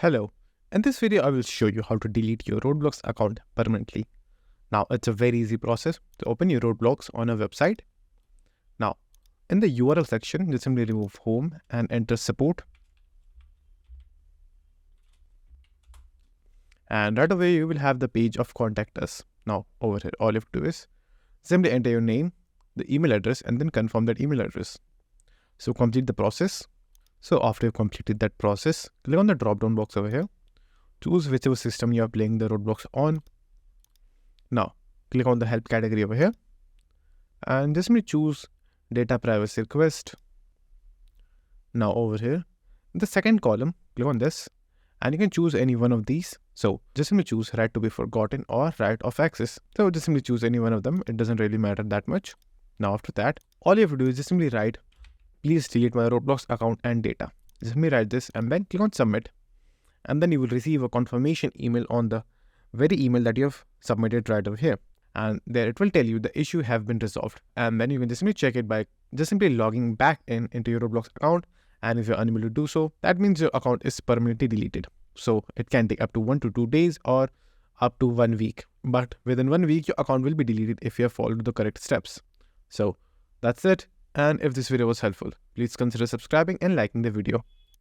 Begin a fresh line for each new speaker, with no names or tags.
Hello, in this video I will show you how to delete your Roblox account permanently. Now it's a very easy process to open your Roblox on a website. Now in the URL section, just simply remove home and enter support. And right away you will have the page of contact us. Now over here all you have to do is simply enter your name, the email address and then confirm that email address. So complete the process. So after you've completed that process, click on the drop down box over here. Choose whichever system you are playing the Roblox on. Now, click on the help category over here and just simply choose data privacy request. Now over here, in the second column, click on this and you can choose any one of these. So just simply choose right to be forgotten or right of access. So just simply choose any one of them. It doesn't really matter that much. Now after that, all you have to do is just simply write, please delete my Roblox account and data. Just simply write this and then click on submit. And then you will receive a confirmation email on the very email that you have submitted right over here. And there it will tell you the issue have been resolved. And then you can just simply check it by just simply logging back into your Roblox account. And if you're unable to do so, that means your account is permanently deleted. So it can take up to 1 to 2 days or up to 1 week. But within 1 week, your account will be deleted if you have followed the correct steps. So that's it. And if this video was helpful, please consider subscribing and liking the video.